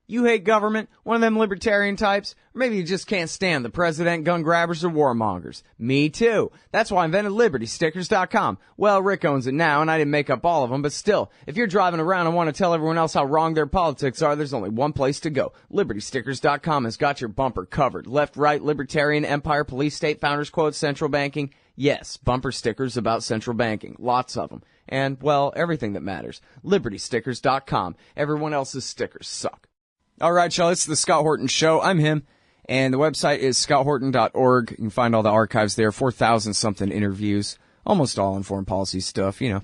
You hate government, one of them libertarian types, or maybe you just can't stand the president, gun grabbers, or warmongers. Me too. That's why I invented LibertyStickers.com. Well, Rick owns it now, and I didn't make up all of them, but still, if you're driving around and want to tell everyone else how wrong their politics are, there's only one place to go. LibertyStickers.com has got your bumper covered. Left, right, libertarian, empire, police, state, founders quotes, central banking. Yes, bumper stickers about central banking. Lots of them. And, well, everything that matters. LibertyStickers.com. Everyone else's stickers suck. All right, y'all, it's the Scott Horton Show. I'm him, and the website is scotthorton.org. You can find all the archives there, 4,000-something interviews, almost all on foreign policy stuff, you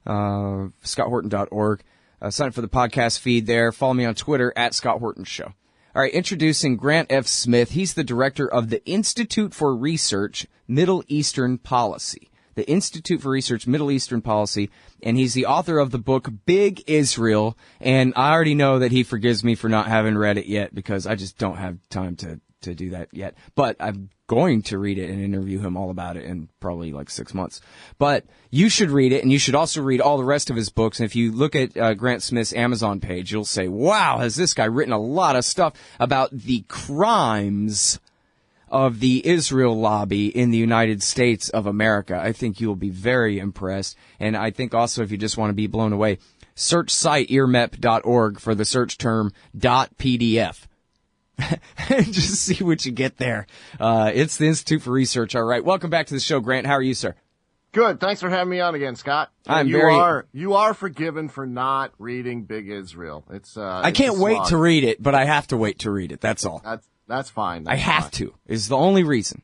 know. scotthorton.org. Sign up for the podcast feed there. Follow me on Twitter, @ScottHortonShow. All right, introducing Grant F. Smith. He's the director of the Institute for Research, Middle Eastern Policy. The Institute for Research, Middle Eastern Policy, and he's the author of the book Big Israel, and I already know that he forgives me for not having read it yet because I just don't have time to do that yet. But I'm going to read it and interview him all about it in probably like 6 months. But you should read it, and you should also read all the rest of his books. And if you look at Grant Smith's Amazon page, you'll say, wow, has this guy written a lot of stuff about the crimes of the Israel lobby in the United States of America. I think you'll be very impressed. And I think also if you just want to be blown away, search site earmep.org for the search term .pdf. Just see what you get there. It's the Institute for Research. All right. Welcome back to the show, Grant. How are you, sir? Good. Thanks for having me on again, Scott. You are forgiven for not reading Big Israel. I can't wait to read it, but I have to wait to read it. That's all. That's fine. I have to, is the only reason.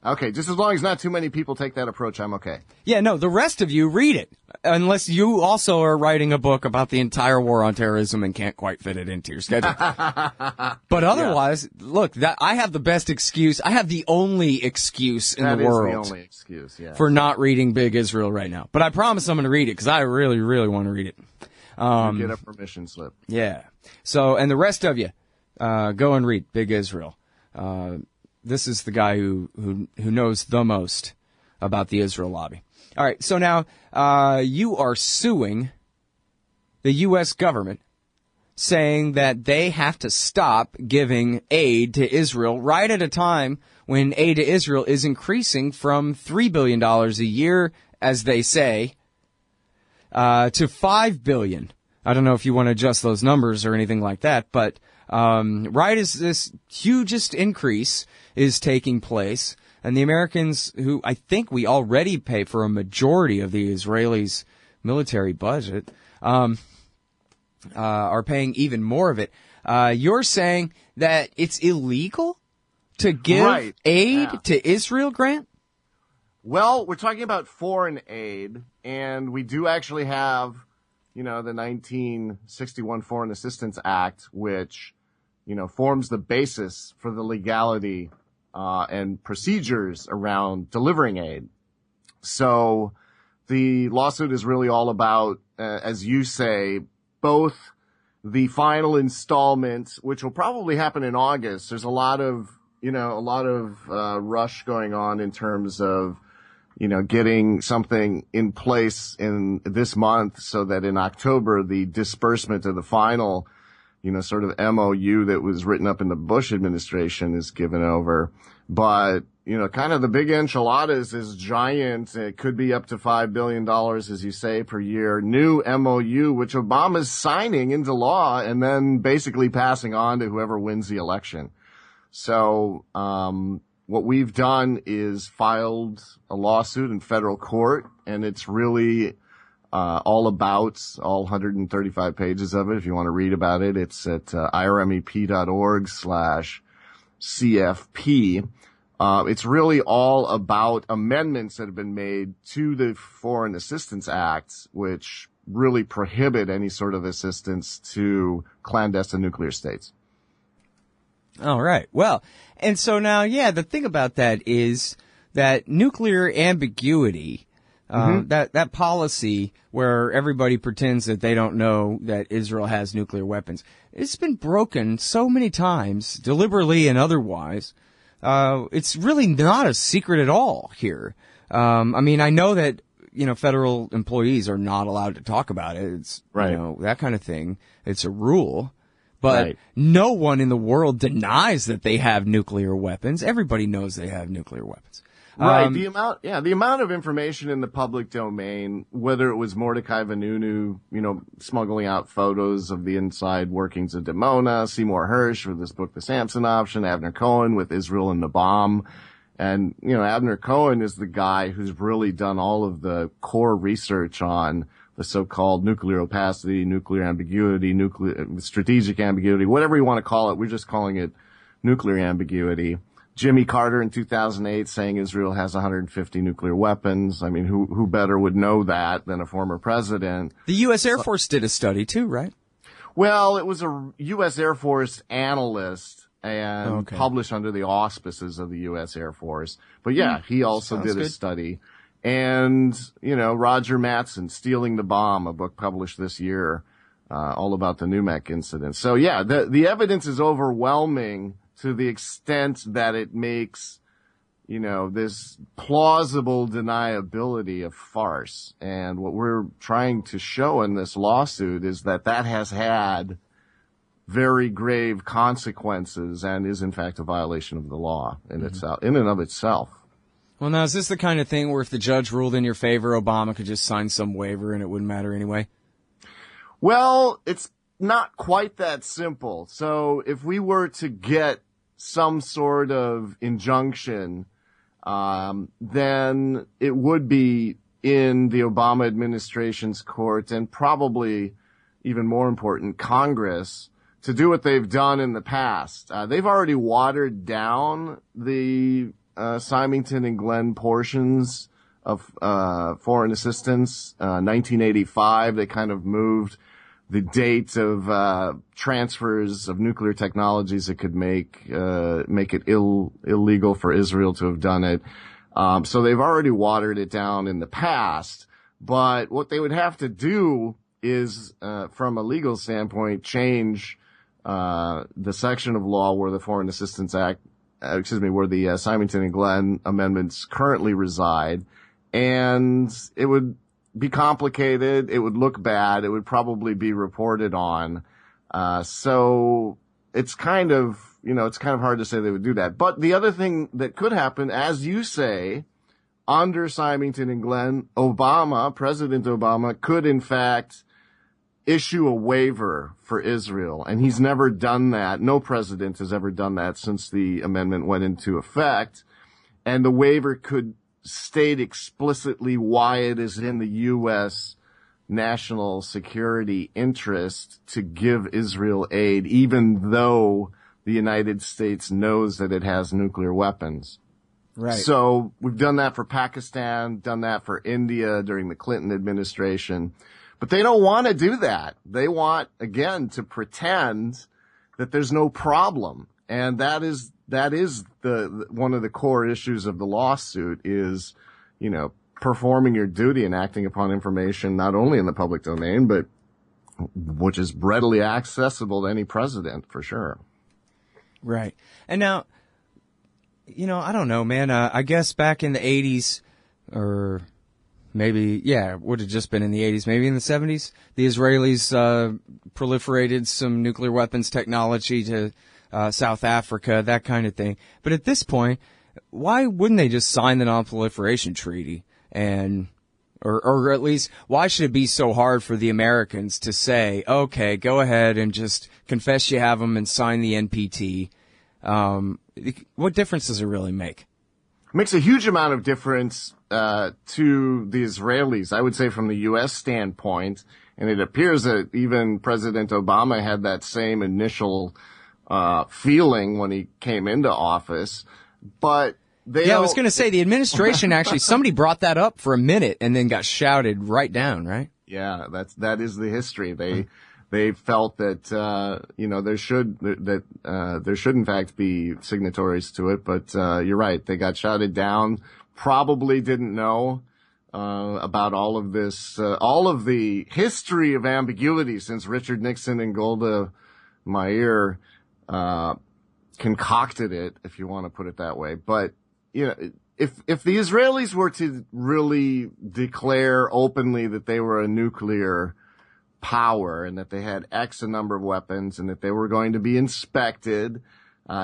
Okay, just as long as not too many people take that approach, I'm okay. Yeah, no, the rest of you read it. Unless you also are writing a book about the entire war on terrorism and can't quite fit it into your schedule. But otherwise, look, I have the best excuse. I have the only excuse in the world. That is the only excuse, yeah. For not reading Big Israel right now. But I promise I'm going to read it because I really, really want to read it. You get a permission slip. Yeah. So, and the rest of you, go and read Big Israel. This is the guy who knows the most about the Israel lobby. All right, so now you are suing the U.S. government, saying that they have to stop giving aid to Israel right at a time when aid to Israel is increasing from $3 billion a year, as they say, to $5 billion. I don't know if you want to adjust those numbers or anything like that, but right as this hugest increase is taking place, and the Americans, who I think we already pay for a majority of the Israelis' military budget, are paying even more of it. You're saying that it's illegal to give aid to Israel, Grant? Well, we're talking about foreign aid, and we do actually have, the 1961 Foreign Assistance Act, which, forms the basis for the legality and procedures around delivering aid. So the lawsuit is really all about, as you say, both the final installment, which will probably happen in August. There's a lot of rush going on in terms of, getting something in place in this month so that in October, the disbursement of the final, sort of MOU that was written up in the Bush administration is given over. But, kind of the big enchiladas is giant. It could be up to $5 billion, as you say, per year. New MOU, which Obama's signing into law and then basically passing on to whoever wins the election. So, what we've done is filed a lawsuit in federal court, and it's really all about all 135 pages of it. If you want to read about it, it's at irmep.org/CFP. It's really all about amendments that have been made to the Foreign Assistance Act, which really prohibit any sort of assistance to clandestine nuclear states. All right. Well, and so now, the thing about that is that nuclear ambiguity, that policy where everybody pretends that they don't know that Israel has nuclear weapons, it's been broken so many times, deliberately and otherwise. It's really not a secret at all here. I know that, federal employees are not allowed to talk about it. It's, right. That kind of thing. It's a rule. But Right. no one in the world denies that they have nuclear weapons. Everybody knows they have nuclear weapons. Right. The amount of information in the public domain, whether it was Mordecai Vanunu, smuggling out photos of the inside workings of Dimona, Seymour Hersh with this book, The Samson Option, Abner Cohen with Israel and the Bomb. And, Abner Cohen is the guy who's really done all of the core research on the so-called nuclear opacity, nuclear ambiguity, strategic ambiguity, whatever you want to call it. We're just calling it nuclear ambiguity. Jimmy Carter in 2008 saying Israel has 150 nuclear weapons. I mean, who better would know that than a former president? The U.S. Air Force did a study too, right? Well, it was a U.S. Air Force analyst and published under the auspices of the U.S. Air Force. But yeah, he also did a study. And, Roger Mattson, Stealing the Bomb, a book published this year, all about the Numek incident. So yeah, the evidence is overwhelming to the extent that it makes, this plausible deniability a farce. And what we're trying to show in this lawsuit is that has had very grave consequences and is in fact a violation of the law in and of itself. Well, now, is this the kind of thing where if the judge ruled in your favor, Obama could just sign some waiver and it wouldn't matter anyway? Well, it's not quite that simple. So if we were to get some sort of injunction, then it would be in the Obama administration's court and probably even more important, Congress, to do what they've done in the past. They've already watered down the Symington and Glenn portions of foreign assistance. 1985, they kind of moved the date of transfers of nuclear technologies that could make it illegal for Israel to have done it. So they've already watered it down in the past. But what they would have to do is, from a legal standpoint, change the section of law where the Foreign Assistance Act, where the Symington and Glenn amendments currently reside, and it would be complicated. It would look bad. It would probably be reported on. So it's kind of hard to say they would do that. But the other thing that could happen, as you say, under Symington and Glenn, President Obama could in fact issue a waiver for Israel. And he's never done that. No president has ever done that since the amendment went into effect. And the waiver could state explicitly why it is in the U.S. national security interest to give Israel aid, even though the United States knows that it has nuclear weapons. Right. So we've done that for Pakistan, done that for India during the Clinton administration. But they don't want to do that. They want, again, to pretend that there's no problem. And that is the one of the core issues of the lawsuit is, performing your duty and acting upon information not only in the public domain, but which is readily accessible to any president, for sure. Right. And now, I don't know, man. I guess back in the 80s, or maybe, would have just been in the 80s, maybe in the 70s, the Israelis proliferated some nuclear weapons technology to South Africa, that kind of thing. But at this point, why wouldn't they just sign the Non Proliferation Treaty? Or at least, why should it be so hard for the Americans to say, okay, go ahead and just confess you have them and sign the NPT? What difference does it really make? It makes a huge amount of difference to the Israelis, I would say, from the U.S. standpoint. And it appears that even President Obama had that same initial feeling when he came into office. But I was going to say the administration actually, somebody brought that up for a minute and then got shouted right down, right? Yeah, that is the history. They felt that there should in fact be signatories to it, but you're right, they got shouted down. Probably didn't know about all of this, all of the history of ambiguity since Richard Nixon and Golda Meir concocted it, if you want to put it that way. But if the Israelis were to really declare openly that they were a nuclear power and that they had X a number of weapons and that they were going to be inspected,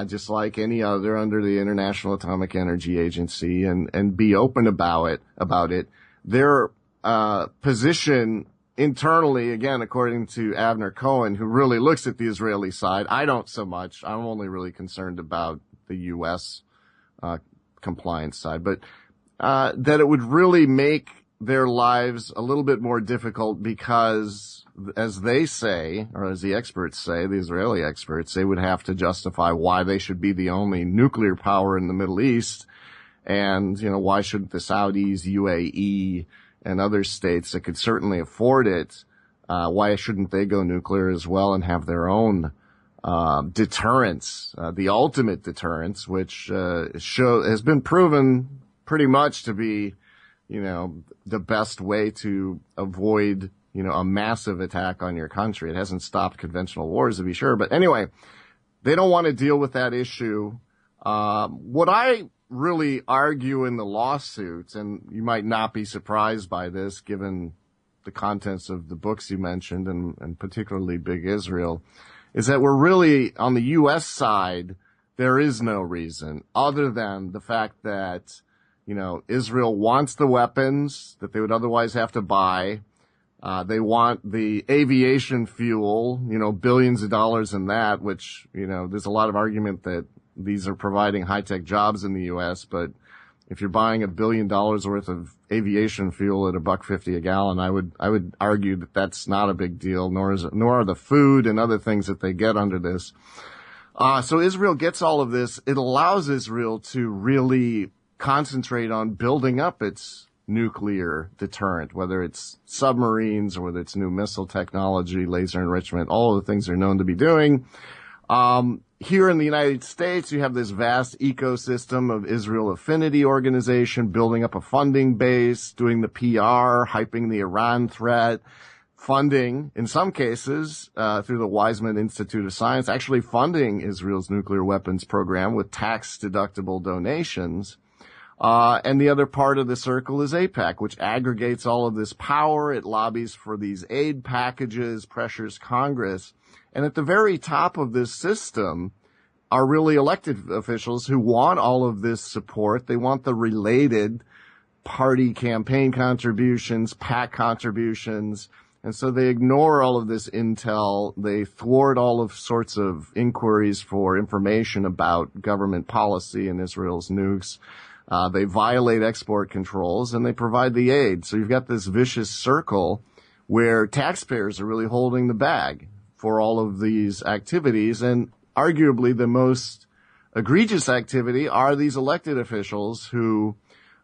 just like any other under the International Atomic Energy Agency, and be open about it. Their position internally, again, according to Avner Cohen, who really looks at the Israeli side, I don't so much. I'm only really concerned about the U.S. Compliance side, but that it would really make their lives a little bit more difficult because, as they say, or as the experts say, the Israeli experts, they would have to justify why they should be the only nuclear power in the Middle East. And, why shouldn't the Saudis, UAE, and other states that could certainly afford it, why shouldn't they go nuclear as well and have their own deterrence, the ultimate deterrence, which has been proven pretty much to be, the best way to avoid, a massive attack on your country. It hasn't stopped conventional wars, to be sure. But anyway, they don't want to deal with that issue. What I really argue in the lawsuits, and you might not be surprised by this given the contents of the books you mentioned, and particularly Big Israel, is that we're really, on the U.S. side, there is no reason other than the fact that, Israel wants the weapons that they would otherwise have to buy. They want the aviation fuel, billions of dollars in that, which, there's a lot of argument that these are providing high-tech jobs in the U.S., but if you're buying $1 billion worth of aviation fuel at $1.50 a gallon, I would argue that that's not a big deal, nor are the food and other things that they get under this. So Israel gets all of this. It allows Israel to really concentrate on building up its nuclear deterrent, whether it's submarines or whether it's new missile technology, laser enrichment, all of the things they're known to be doing. Here in the United States, you have this vast ecosystem of Israel Affinity Organization building up a funding base, doing the PR, hyping the Iran threat, funding, in some cases, through the Weizmann Institute of Science, actually funding Israel's nuclear weapons program with tax-deductible donations. And the other part of the circle is AIPAC, which aggregates all of this power. It lobbies for these aid packages, pressures Congress. And at the very top of this system are really elected officials who want all of this support. They want the related party campaign contributions, PAC contributions. And so they ignore all of this intel. They thwart all of sorts of inquiries for information about government policy and Israel's nukes. They violate export controls and they provide the aid. So you've got this vicious circle where taxpayers are really holding the bag for all of these activities. And arguably the most egregious activity are these elected officials who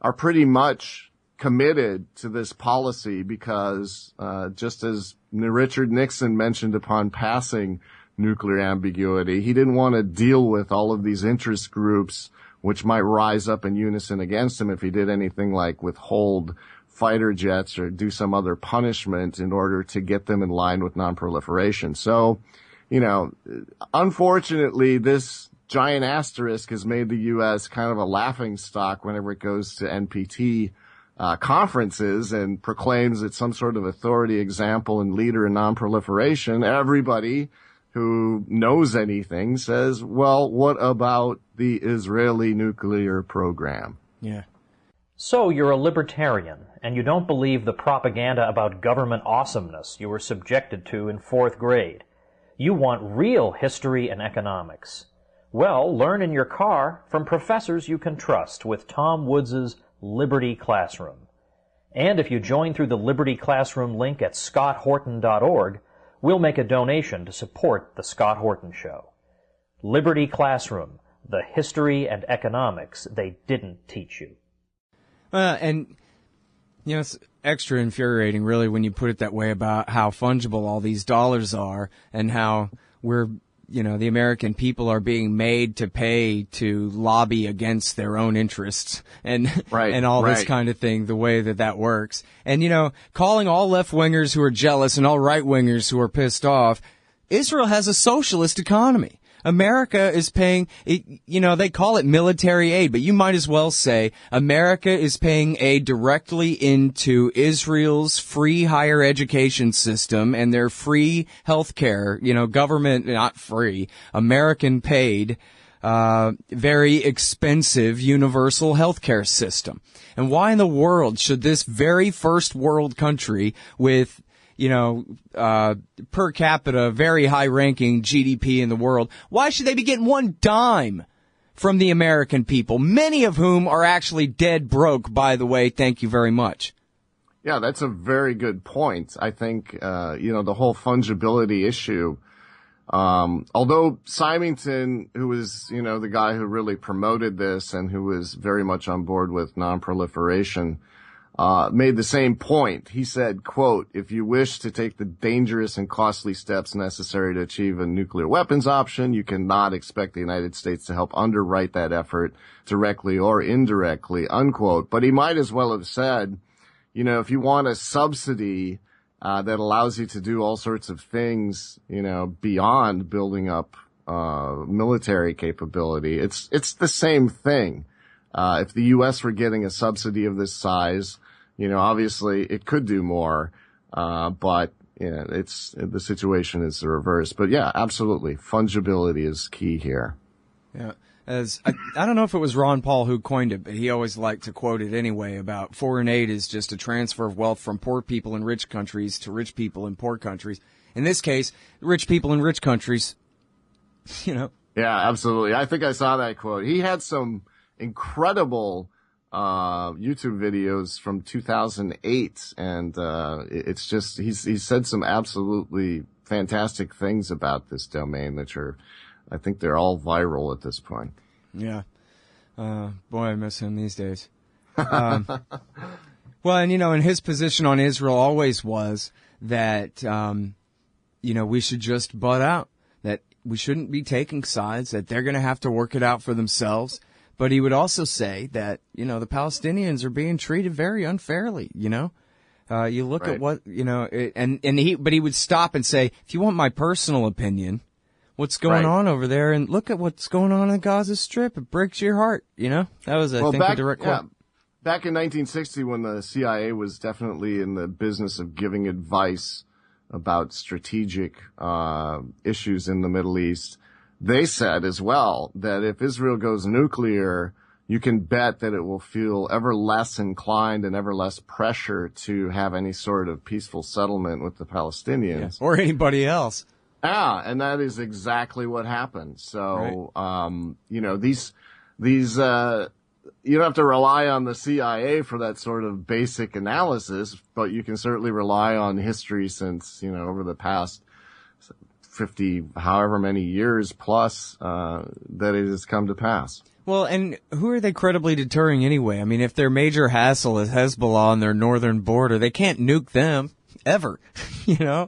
are pretty much committed to this policy because, just as Richard Nixon mentioned upon passing nuclear ambiguity, he didn't want to deal with all of these interest groups which might rise up in unison against him if he did anything like withhold fighter jets or do some other punishment in order to get them in line with non-proliferation. So, unfortunately, this giant asterisk has made the U.S. kind of a laughing stock whenever it goes to NPT conferences and proclaims it's some sort of authority, example, and leader in non-proliferation. Everybody who knows anything says, well, what about the Israeli nuclear program? Yeah. So you're a libertarian, and you don't believe the propaganda about government awesomeness you were subjected to in 4th grade. You want real history and economics. Well, learn in your car from professors you can trust with Tom Woods' Liberty Classroom. And if you join through the Liberty Classroom link at scotthorton.org, we'll make a donation to support the Scott Horton Show. Liberty Classroom, the history and economics they didn't teach you. And, it's extra infuriating, really, when you put it that way about how fungible all these dollars are and how we're, the American people are being made to pay to lobby against their own interests and all this kind of thing, the way that works. And, calling all left-wingers who are jealous and all right-wingers who are pissed off, Israel has a socialist economy. America is paying, they call it military aid, but you might as well say America is paying aid directly into Israel's free higher education system and their free health care, government, not free, American paid, very expensive universal healthcare system. And why in the world should this very first world country with, per capita, very high ranking GDP in the world, why should they be getting one dime from the American people, many of whom are actually dead broke, by the way? Thank you very much. Yeah, that's a very good point. I think, the whole fungibility issue, although Symington, who was, the guy who really promoted this and who was very much on board with non-proliferation, made the same point. He said, quote, "If you wish to take the dangerous and costly steps necessary to achieve a nuclear weapons option, you cannot expect the United States to help underwrite that effort directly or indirectly," unquote. But he might as well have said, if you want a subsidy that allows you to do all sorts of things, beyond building up military capability, it's the same thing. If the U.S. were getting a subsidy of this size, obviously it could do more, but the situation is the reverse. But yeah, absolutely, fungibility is key here. Yeah. I don't know if it was Ron Paul who coined it, but he always liked to quote it anyway about foreign aid is just a transfer of wealth from poor people in rich countries to rich people in poor countries. In this case, rich people in rich countries, Yeah, absolutely. I think I saw that quote. He had some incredible YouTube videos from 2008, and it's just he's said some absolutely fantastic things about this domain that I think they're all viral at this point. Yeah. Boy, I miss him these days. Well, and and his position on Israel always was that we should just butt out, that we shouldn't be taking sides, that they're going to have to work it out for themselves. But he would also say that, the Palestinians are being treated very unfairly, you look at what, but he would stop and say, if you want my personal opinion, what's going on over there, and look at what's going on in the Gaza Strip. It breaks your heart, That was, I think, a direct quote. Yeah. Back in 1960, when the CIA was definitely in the business of giving advice about strategic issues in the Middle East, they said as well that if Israel goes nuclear, you can bet that it will feel ever less inclined and ever less pressure to have any sort of peaceful settlement with the Palestinians. Yeah. Or anybody else. Yeah, and that is exactly what happened. So, right. These you don't have to rely on the CIA for that sort of basic analysis, but you can certainly rely on history since, over the past 50, however many years plus, that it has come to pass. Well, and who are they credibly deterring anyway? I mean, if their major hassle is Hezbollah on their northern border, they can't nuke them ever, Yeah.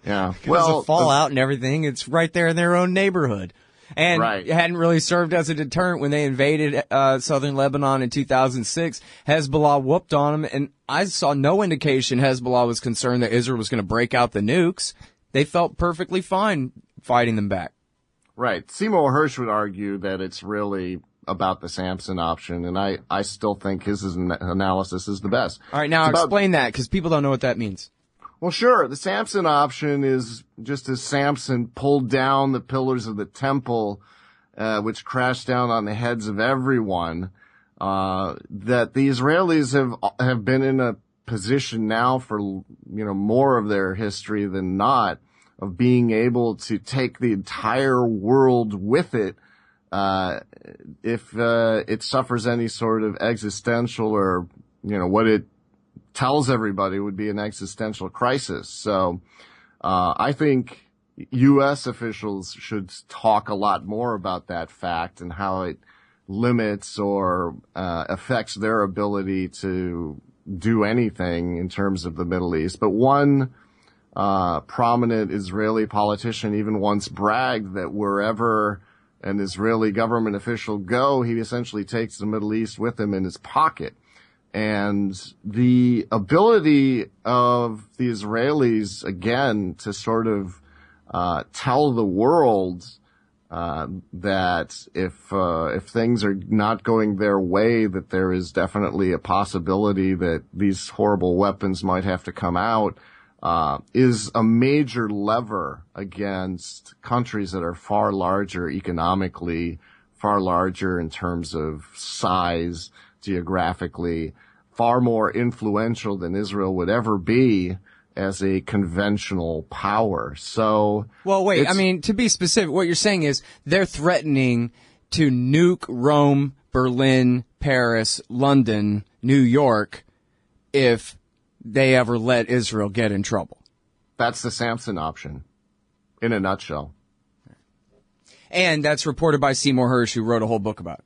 Because of fallout and everything, it's right there in their own neighborhood. And It hadn't really served as a deterrent when they invaded southern Lebanon in 2006. Hezbollah whooped on them, and I saw no indication Hezbollah was concerned that Israel was going to break out the nukes. They felt perfectly fine fighting them back. Right. Seymour Hersh would argue that it's really about the Samson option, and I still think his analysis is the best. All right, now explain that, because people don't know what that means. Well, sure. The Samson option is just as Samson pulled down the pillars of the temple, which crashed down on the heads of everyone, that the Israelis have been in a position now for, more of their history than not, of being able to take the entire world with it, if it suffers any sort of existential or, what it tells everybody would be an existential crisis. So, I think U.S. officials should talk a lot more about that fact and how it limits or affects their ability to do anything in terms of the Middle East. But one prominent Israeli politician even once bragged that wherever an Israeli government official go, he essentially takes the Middle East with him in his pocket. And the ability of the Israelis, again, to sort of tell the world that if things are not going their way, that there is definitely a possibility that these horrible weapons might have to come out, is a major lever against countries that are far larger economically, far larger in terms of size, geographically, far more influential than Israel would ever be as a conventional power. So, well, wait, I mean, to be specific, what you're saying is they're threatening to nuke Rome, Berlin, Paris, London, New York if they ever let Israel get in trouble. That's the Samson option in a nutshell. And that's reported by Seymour Hersh, who wrote a whole book about it.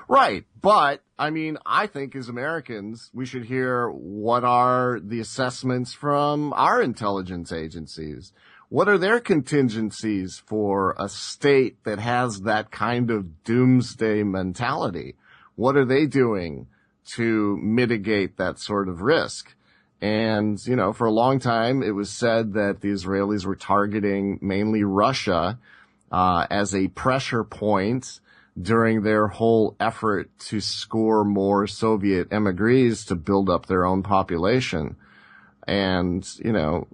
Right. But, I mean, I think as Americans, we should hear what are the assessments from our intelligence agencies. What are their contingencies for a state that has that kind of doomsday mentality? What are they doing to mitigate that sort of risk? And, you know, for a long time, it was said that the Israelis were targeting mainly Russia as a pressure point during their whole effort to score more Soviet emigres to build up their own population. And, you know,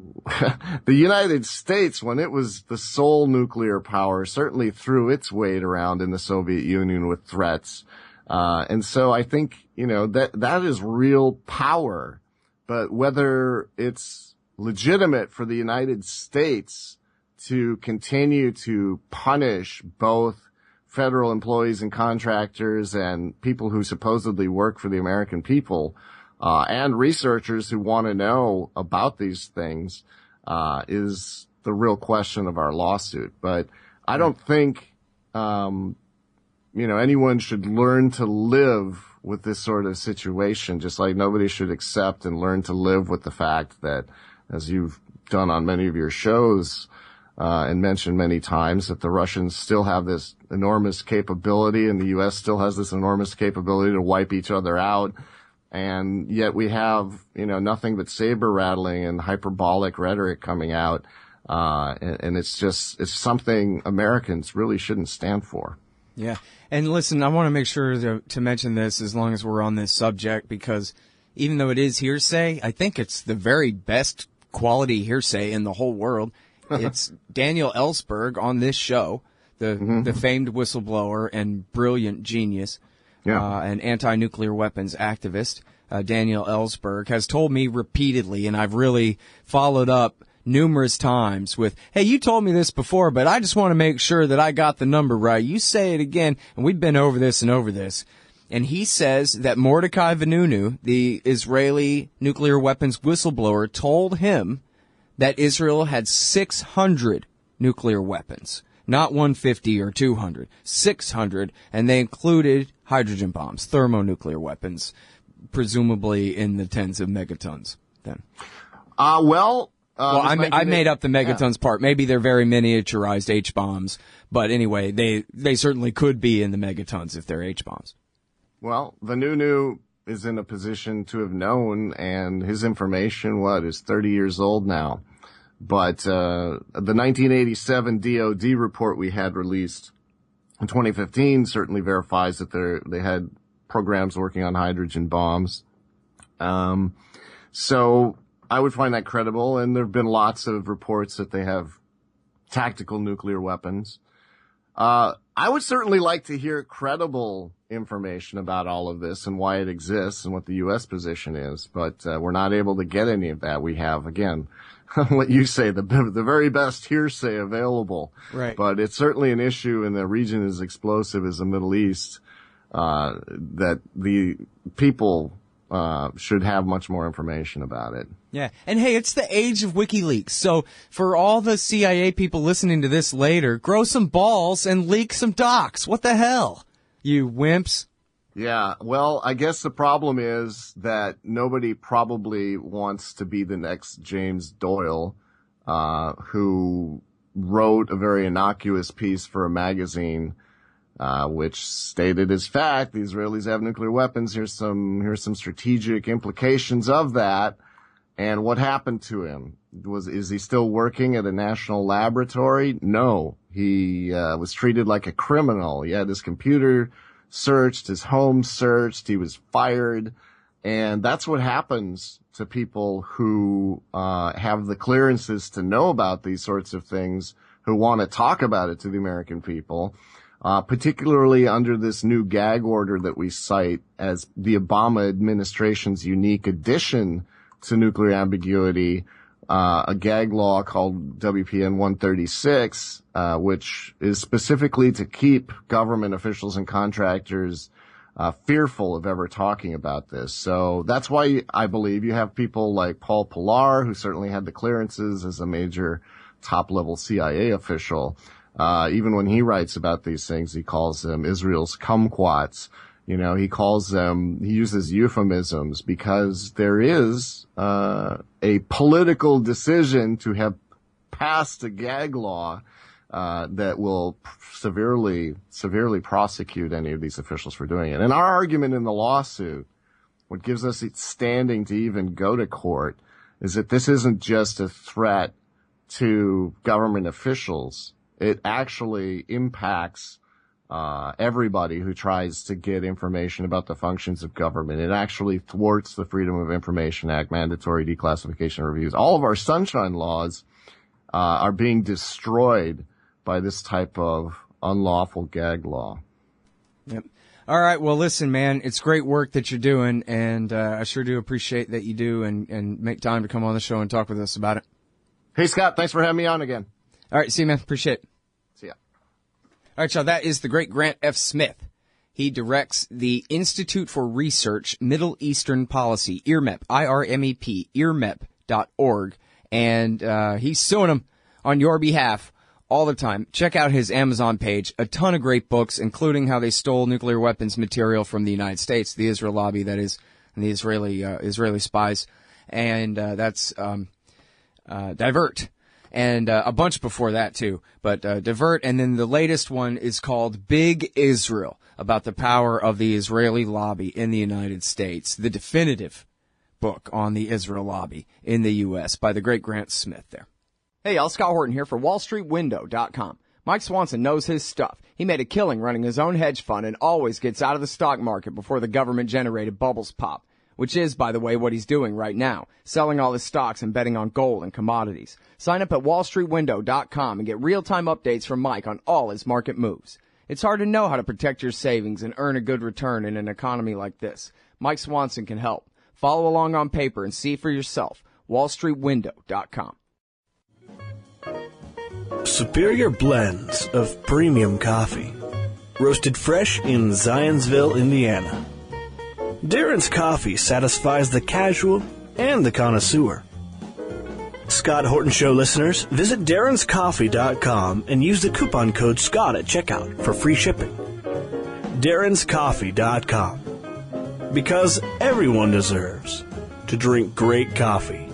the United States, when it was the sole nuclear power, certainly threw its weight around in the Soviet Union with threats. And so I think, you know, that is real power. But whether it's legitimate for the United States to continue to punish both federal employees and contractors and people who supposedly work for the American people, and researchers who want to know about these things, is the real question of our lawsuit. But I don't think, you know, anyone should learn to live with this sort of situation, just like nobody should accept and learn to live with the fact that, as you've done on many of your shows, and mentioned many times, that the Russians still have this enormous capability and the U.S. still has this enormous capability to wipe each other out. And yet we have, you know, nothing but saber rattling and hyperbolic rhetoric coming out. And it's something Americans really shouldn't stand for. Yeah. And listen, I want to make sure to mention this as long as we're on this subject, because even though it is hearsay, I think it's the very best quality hearsay in the whole world. It's Daniel Ellsberg on this show, the famed whistleblower and brilliant genius, an anti-nuclear weapons activist. Daniel Ellsberg has told me repeatedly, and I've really followed up numerous times with, hey, you told me this before, but I just want to make sure that I got the number right. You say it again, and we've been over this and over this. And he says that Mordecai Vanunu, the Israeli nuclear weapons whistleblower, told him that Israel had 600 nuclear weapons, not 150 or 200, 600, and they included hydrogen bombs, thermonuclear weapons, presumably in the tens of megatons then. I made up the megatons part. Maybe they're very miniaturized H-bombs, but anyway, they certainly could be in the megatons if they're H-bombs. Well, Vanunu is in a position to have known, and his information, is 30 years old now. But the 1987 DOD report we had released in 2015 certainly verifies that they had programs working on hydrogen bombs. So I would find that credible, and there have been lots of reports that they have tactical nuclear weapons. I would certainly like to hear credible information about all of this and why it exists and what the U.S. position is, but we're not able to get any of that. We have, again, what you say, the very best hearsay available. Right. But it's certainly an issue in a region as explosive as the Middle East, that the people should have much more information about it. Yeah. And hey, it's the age of WikiLeaks. So for all the CIA people listening to this later, grow some balls and leak some docs. What the hell? You wimps. Yeah. Well, I guess the problem is that nobody probably wants to be the next James Doyle, who wrote a very innocuous piece for a magazine, which stated as fact, the Israelis have nuclear weapons. Here's some strategic implications of that. And what happened to him? Is he still working at a national laboratory? No, He was treated like a criminal. He had his computer searched, his home searched, he was fired. And that's what happens to people who have the clearances to know about these sorts of things, who want to talk about it to the American people, particularly under this new gag order that we cite as the Obama administration's unique addition to nuclear ambiguity, a gag law called WPN 136, which is specifically to keep government officials and contractors fearful of ever talking about this. So that's why I believe you have people like Paul Pillar, who certainly had the clearances as a major top-level CIA official. Even when he writes about these things, he calls them Israel's kumquats. You know, he uses euphemisms because there is a political decision to have passed a gag law that will severely prosecute any of these officials for doing it. And our argument in the lawsuit, what gives us its standing to even go to court, is that this isn't just a threat to government officials. It actually impacts everybody who tries to get information about the functions of government. It actually thwarts the Freedom of Information Act, mandatory declassification reviews. All of our sunshine laws are being destroyed by this type of unlawful gag law. Yep. All right. Well, listen, man, it's great work that you're doing, and I sure do appreciate that you do and make time to come on the show and talk with us about it. Hey, Scott, thanks for having me on again. All right. See you, man. Appreciate it. See ya. All right, y'all. That is the great Grant F. Smith. He directs the Institute for Research Middle Eastern Policy, IRMEP, IRMEP, IRMEP.org. And he's suing them on your behalf all the time. Check out his Amazon page. A ton of great books, including how they stole nuclear weapons material from the United States, the Israel lobby, that is, and the Israeli spies. And that's Divert. And a bunch before that, too. But Divert, and then the latest one is called Big Israel, about the power of the Israeli lobby in the United States. The definitive book on the Israel lobby in the U.S. by the great Grant Smith there. Hey, y'all, Scott Horton here for WallStreetWindow.com. Mike Swanson knows his stuff. He made a killing running his own hedge fund and always gets out of the stock market before the government-generated bubbles pop. Which is, by the way, what he's doing right now, selling all his stocks and betting on gold and commodities. Sign up at WallStreetWindow.com and get real-time updates from Mike on all his market moves. It's hard to know how to protect your savings and earn a good return in an economy like this. Mike Swanson can help. Follow along on paper and see for yourself. WallStreetWindow.com. Superior blends of premium coffee. Roasted fresh in Zionsville, Indiana. Darren's Coffee satisfies the casual and the connoisseur. Scott Horton Show listeners, visit darrenscoffee.com and use the coupon code SCOTT at checkout for free shipping. darrenscoffee.com. Because everyone deserves to drink great coffee.